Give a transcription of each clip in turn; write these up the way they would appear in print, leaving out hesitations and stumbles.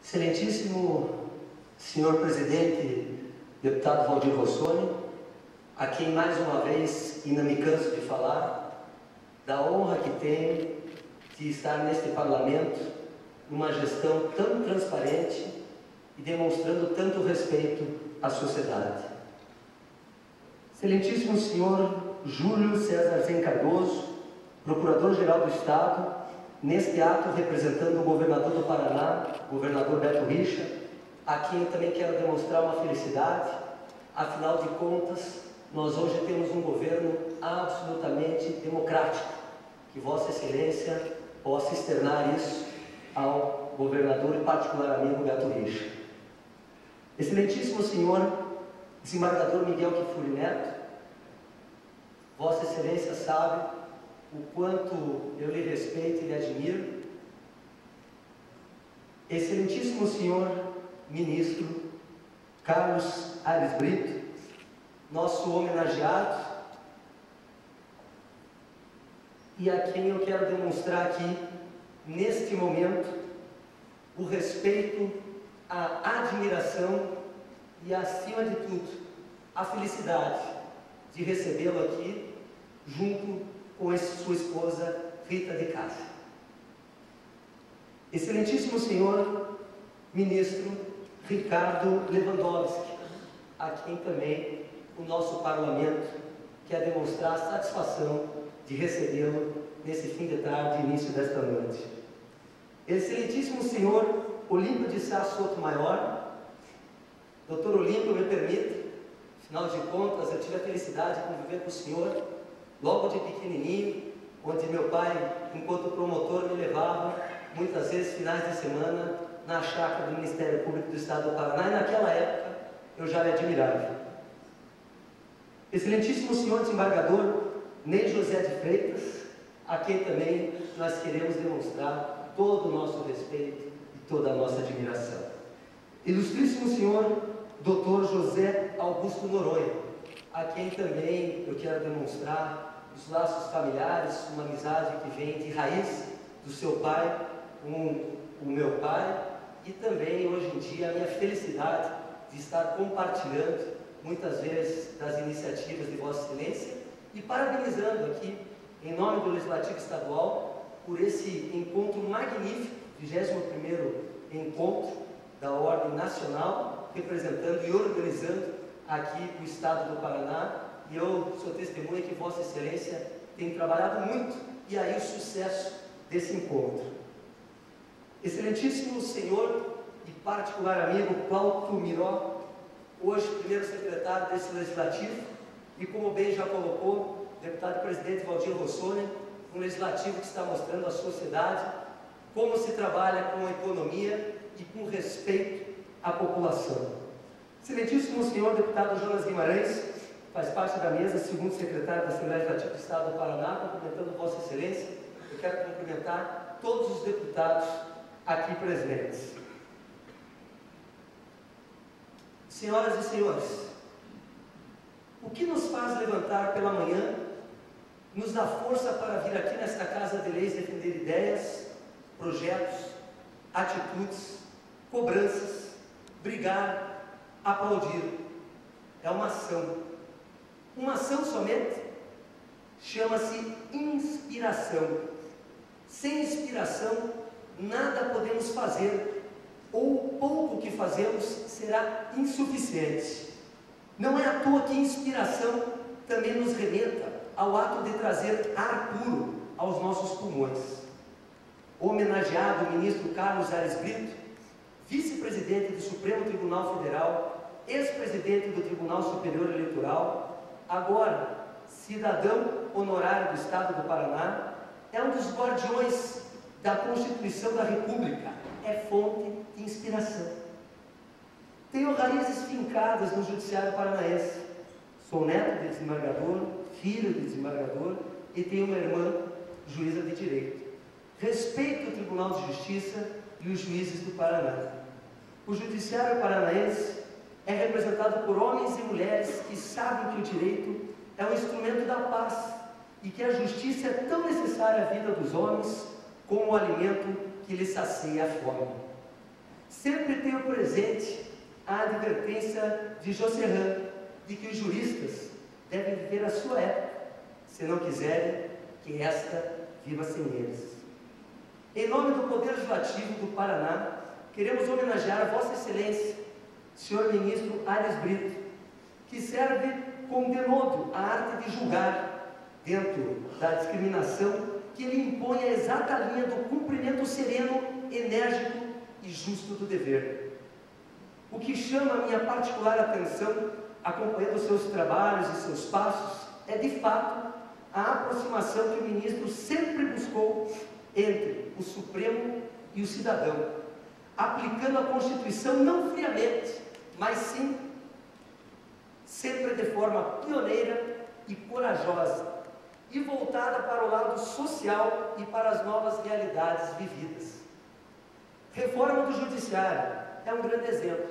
Excelentíssimo senhor presidente, deputado Valdir Rossoni, a quem mais uma vez, e não me canso de falar, da honra que tenho de estar neste parlamento, numa gestão tão transparente e demonstrando tanto respeito à sociedade. Excelentíssimo senhor Júlio César Zen Cardoso, Procurador-Geral do Estado, neste ato representando o governador do Paraná, governador Beto Richa, a quem eu também quero demonstrar uma felicidade. Afinal de contas, nós hoje temos um governo absolutamente democrático. Que Vossa Excelência possa externar isso ao governador e particular amigo Beto Richa. Excelentíssimo senhor desembargador Miguel Kfouri Neto, Vossa Excelência sabe o quanto eu lhe respeito e lhe admiro. Excelentíssimo senhor ministro Carlos Aires Brito, nosso homenageado, e a quem eu quero demonstrar aqui, neste momento, o respeito, a admiração e, acima de tudo, a felicidade de recebê-lo aqui, junto com sua esposa Rita de Cássia. Excelentíssimo senhor ministro Ricardo Lewandowski, a quem também o nosso parlamento quer demonstrar a satisfação de recebê-lo nesse fim de tarde e início desta noite. Excelentíssimo senhor Olímpio de Sá Sotomayor, doutor Olímpio, me permita, afinal de contas, eu tive a felicidade de conviver com o senhor logo de pequenininho, onde meu pai, enquanto promotor, me levava, muitas vezes, finais de semana, na chácara do Ministério Público do Estado do Paraná, e naquela época eu já me admirava. Excelentíssimo senhor desembargador Ney José de Freitas, a quem também nós queremos demonstrar todo o nosso respeito e toda a nossa admiração. Ilustríssimo senhor Dr. José Augusto Noronha, a quem também eu quero demonstrar os laços familiares, uma amizade que vem de raiz do seu pai com o meu pai, e também hoje em dia a minha felicidade de estar compartilhando muitas vezes das iniciativas de Vossa Excelência e parabenizando aqui, em nome do Legislativo Estadual, por esse encontro magnífico, 21º encontro da Ordem Nacional, representando e organizando aqui o Estado do Paraná, e eu sou testemunha que Vossa Excelência tem trabalhado muito, e aí o sucesso desse encontro. Excelentíssimo senhor e particular amigo Cláudio Miró, hoje primeiro secretário desse Legislativo, e como bem já colocou, deputado presidente Valdir Rossoni, um Legislativo que está mostrando à sociedade como se trabalha com a economia e com respeito à população. Excelentíssimo senhor deputado Jonas Guimarães, faz parte da mesa, segundo secretário da Assembleia Legislativa do Estado do Paraná, cumprimentando Vossa Excelência. Eu quero cumprimentar todos os deputados aqui presentes. Senhoras e senhores, o que nos faz levantar pela manhã, nos dá força para vir aqui nesta Casa de Leis defender ideias, projetos, atitudes, cobranças, brigar, aplaudir. É uma ação. Uma ação somente chama-se inspiração. Sem inspiração, nada podemos fazer, ou o pouco que fazemos será insuficiente. Não é à toa que inspiração também nos remeta ao ato de trazer ar puro aos nossos pulmões. Homenageado o ministro Carlos Aires Brito, vice-presidente do Supremo Tribunal Federal, ex-presidente do Tribunal Superior Eleitoral, agora cidadão honorário do Estado do Paraná, é um dos guardiões da Constituição da República, é fonte de inspiração. Tenho raízes fincadas no Judiciário Paranaense, sou neto de desembargador, filho de desembargador e tenho uma irmã juíza de direito. Respeito o Tribunal de Justiça e os juízes do Paraná. O Judiciário Paranaense é representado por homens e mulheres que sabem que o direito é um instrumento da paz e que a justiça é tão necessária à vida dos homens como o alimento que lhes sacia a fome. sempre tenho presente a advertência de Josserand de que os juristas devem viver a sua época, se não quiserem que esta viva sem eles. Em nome do Poder Legislativo do Paraná, queremos homenagear Vossa Excelência, Senhor Ministro Aires Brito, que serve como denodo a arte de julgar dentro da discriminação que lhe impõe a exata linha do cumprimento sereno, enérgico e justo do dever. O que chama a minha particular atenção, acompanhando seus trabalhos e seus passos, é de fato a aproximação que o ministro sempre buscou entre o Supremo e o cidadão, aplicando a Constituição não friamente, mas sim sempre de forma pioneira e corajosa, e voltada para o lado social e para as novas realidades vividas. Reforma do Judiciário é um grande exemplo.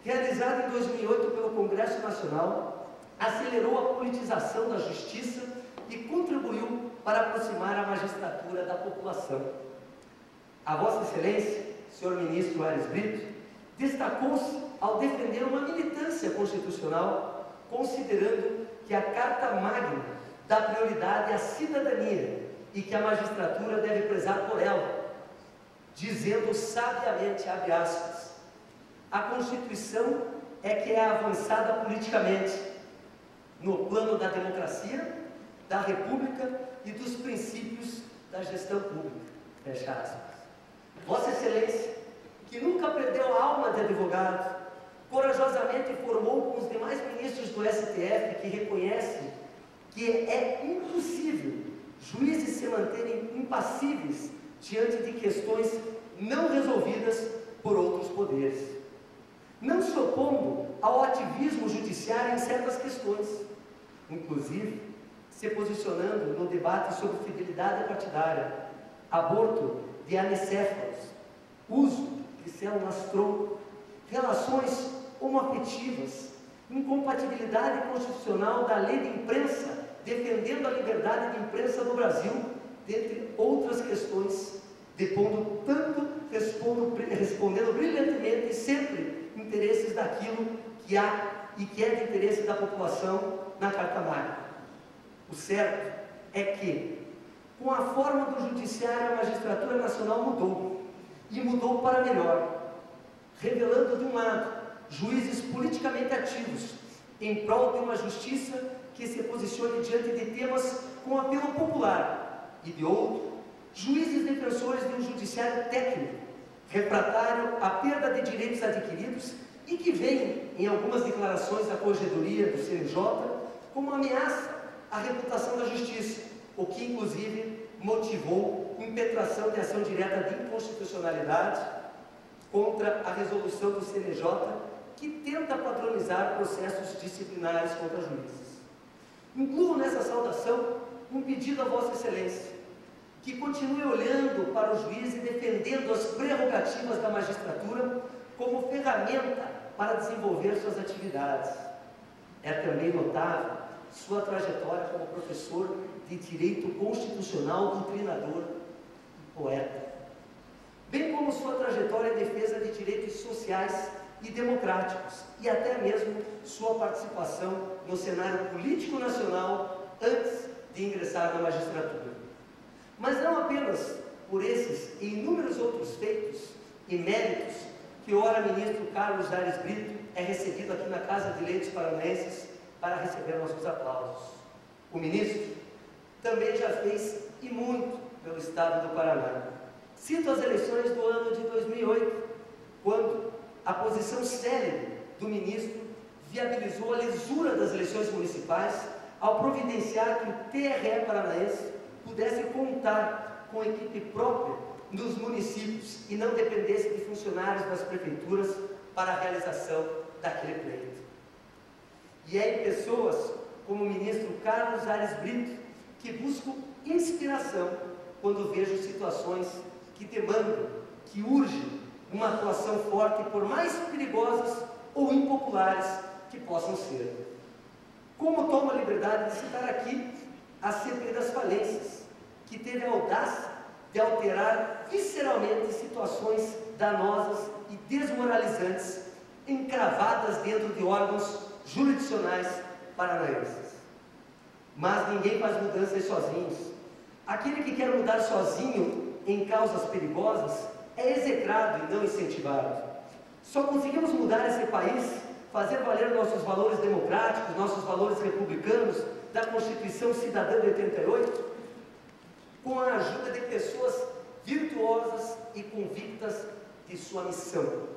Realizada em 2008 pelo Congresso Nacional, acelerou a politização da justiça e contribuiu para aproximar a magistratura da população. A Vossa Excelência, Senhor Ministro Aires Brito, destacou-se ao defender uma militância constitucional, considerando que a Carta Magna dá prioridade à cidadania e que a magistratura deve prezar por ela, dizendo sabiamente, abre aspas, a Constituição é que é avançada politicamente no plano da democracia, da República e dos princípios da gestão pública, fecha aspas. Vossa Excelência, que nunca perdeu a alma de advogado, corajosamente formou com os demais ministros do STF que reconhecem que é impossível juízes se manterem impassíveis diante de questões não resolvidas por outros poderes, não se opondo ao ativismo judiciário em certas questões, inclusive se posicionando no debate sobre fidelidade partidária, aborto de anencéfalos, uso de células-tronco, relações homoafetivas, incompatibilidade constitucional da lei de imprensa, defendendo a liberdade de imprensa no Brasil, dentre outras questões, respondendo brilhantemente sempre interesses daquilo que há e que é de interesse da população na Carta Magna. O certo é que, com a forma do Judiciário, a Magistratura Nacional mudou, e mudou para melhor, revelando, de um lado, juízes politicamente ativos, em prol de uma justiça que se posicione diante de temas com apelo popular, e de outro, juízes defensores de um judiciário técnico, refratário à perda de direitos adquiridos e que veem, em algumas declarações da Corregedoria do CNJ, como ameaça à reputação da justiça, o que inclusive motivou impetração de ação direta de inconstitucionalidade contra a resolução do CNJ, que tenta padronizar processos disciplinares contra juízes. Incluo nessa saudação um pedido a Vossa Excelência, que continue olhando para o juiz e defendendo as prerrogativas da magistratura como ferramenta para desenvolver suas atividades. É também notável sua trajetória como professor de Direito Constitucional, doutrinador e poeta, bem como sua trajetória em defesa de direitos sociais e democráticos, e até mesmo sua participação no cenário político nacional antes de ingressar na magistratura. Mas não apenas por esses e inúmeros outros feitos e méritos que o ora ministro Carlos Aires Brito é recebido aqui na Casa de Leis Paranaenses para receber nossos aplausos. O ministro também já fez e muito pelo Estado do Paraná. Cito as eleições do ano de 2008, quando a posição célere do ministro viabilizou a lisura das eleições municipais ao providenciar que o TRE paranaense pudesse contar com equipe própria nos municípios e não dependesse de funcionários das prefeituras para a realização daquele pleito. E é em pessoas como o ministro Carlos Aires Brito que busco inspiração quando vejo situações que demandam, que urgem uma atuação forte, por mais perigosas ou impopulares que possam ser. Como tomo a liberdade de citar aqui a CPI das falências, que teve a audácia de alterar visceralmente situações danosas e desmoralizantes encravadas dentro de órgãos jurisdicionais paranaenses. Mas ninguém faz mudanças sozinhos. Aquele que quer mudar sozinho em causas perigosas é execrado e não incentivado. Só conseguimos mudar esse país, fazer valer nossos valores democráticos, nossos valores republicanos, da Constituição Cidadã de 88, com a ajuda de pessoas virtuosas e convictas de sua missão.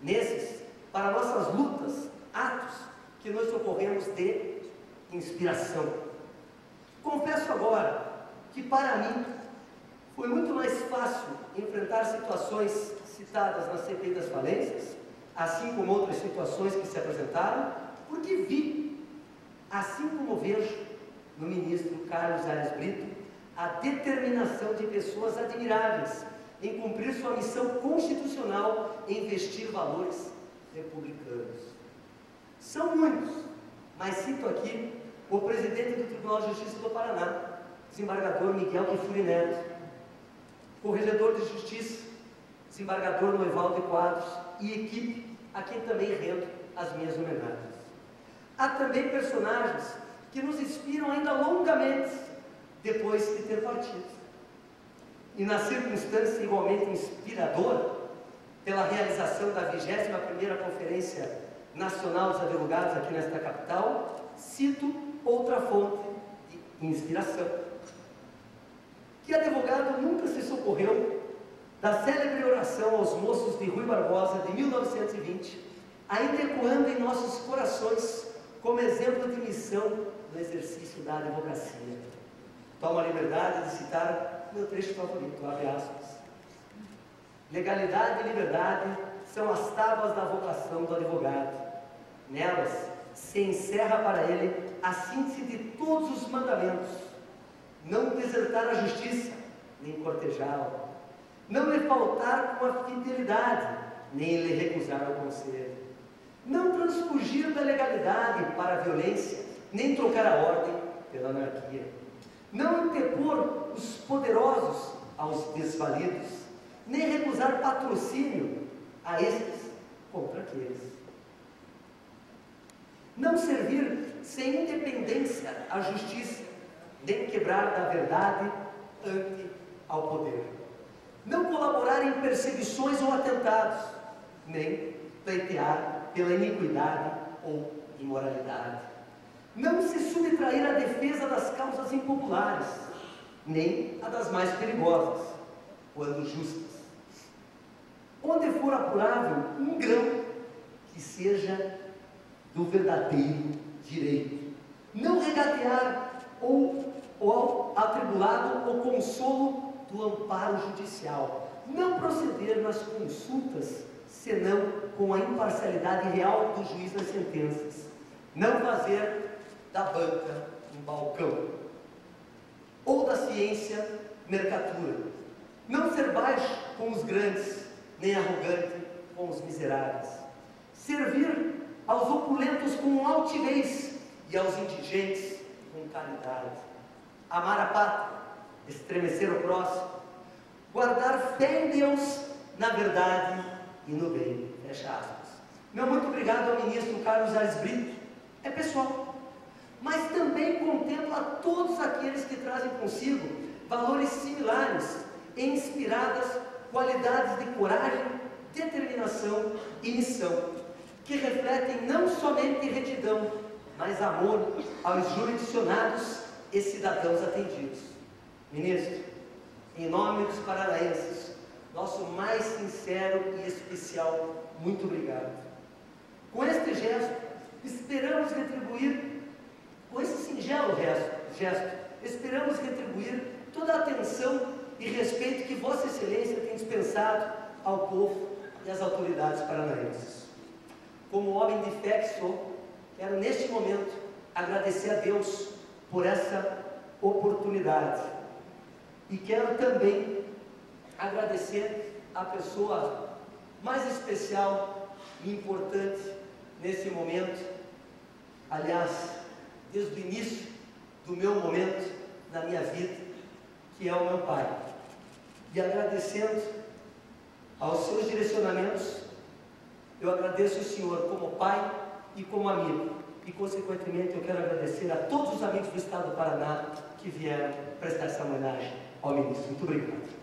Nesses, para nossas lutas, atos que nos socorremos de inspiração. Confesso agora que para mim foi muito mais fácil enfrentar situações citadas na CPI das falências, assim como outras situações que se apresentaram, porque vi, assim como vejo no ministro Carlos Aires Brito, a determinação de pessoas admiráveis em cumprir sua missão constitucional em investir valores republicanos. São muitos, mas cito aqui o presidente do Tribunal de Justiça do Paraná, desembargador Miguel Kifuri Neto, corregedor de Justiça, desembargador Noivaldo de Quadros, e equipe a quem também rendo as minhas homenagens. Há também personagens que nos inspiram ainda longamente depois de ter partido. E na circunstância igualmente inspiradora, pela realização da 21ª Conferência Nacional dos Advogados aqui nesta capital, cito outra fonte de inspiração. Que advogado nunca se socorreu da célebre oração aos moços de Rui Barbosa de 1920, ainda ecoando em nossos corações como exemplo de missão no exercício da advocacia. Tomo a liberdade de citar meu trecho favorito, abre aspas. Legalidade e liberdade são as tábuas da vocação do advogado. Nelas se encerra para ele a síntese de todos os mandamentos: não desertar a justiça, nem cortejá-la, não lhe faltar com a fidelidade, nem lhe recusar o conselho, não transfugir da legalidade para a violência, nem trocar a ordem pela anarquia, não antepor os poderosos aos desvalidos, nem recusar patrocínio a estes contra aqueles. Não servir sem independência à justiça, nem quebrar da verdade ante ao poder. Não colaborar em perseguições ou atentados, nem pleitear pela iniquidade ou imoralidade. Não se subtrair à defesa das causas impopulares, nem a das mais perigosas, quando justas. Onde for apurável um grão que seja do verdadeiro direito. Não regatear ou atribulado o consolo do amparo judicial. Não proceder nas consultas, senão com a imparcialidade real do juiz das sentenças. Não fazer da banca um balcão, ou da ciência mercatura. Não ser baixo com os grandes, nem arrogante com os miseráveis. Servir aos opulentos com altivez e aos indigentes com caridade. Amar a pátria, estremecer o próximo, guardar fé em Deus, na verdade e no bem. Fecha aspas. Meu muito obrigado ao ministro Carlos Aires Brito. É pessoal, mas também contempla todos aqueles que trazem consigo valores similares e inspiradas qualidades de coragem, determinação e missão, que refletem não somente retidão, mas amor aos jurisdicionados e cidadãos atendidos. Ministro, em nome dos paranaenses, nosso mais sincero e especial muito obrigado. Com este gesto, esperamos retribuir, com esse singelo gesto, esperamos retribuir toda a atenção e respeito que Vossa Excelência tem dispensado ao povo e às autoridades paranaenses. Como homem de fé que sou, quero neste momento agradecer a Deus por essa oportunidade. E quero também agradecer a pessoa mais especial e importante nesse momento, aliás, desde o início do meu momento na minha vida, que é o meu pai. E agradecendo aos seus direcionamentos, eu agradeço o senhor como pai e como amigo. E, consequentemente, eu quero agradecer a todos os amigos do Estado do Paraná que vieram prestar essa homenagem ao ministro. Muito obrigado.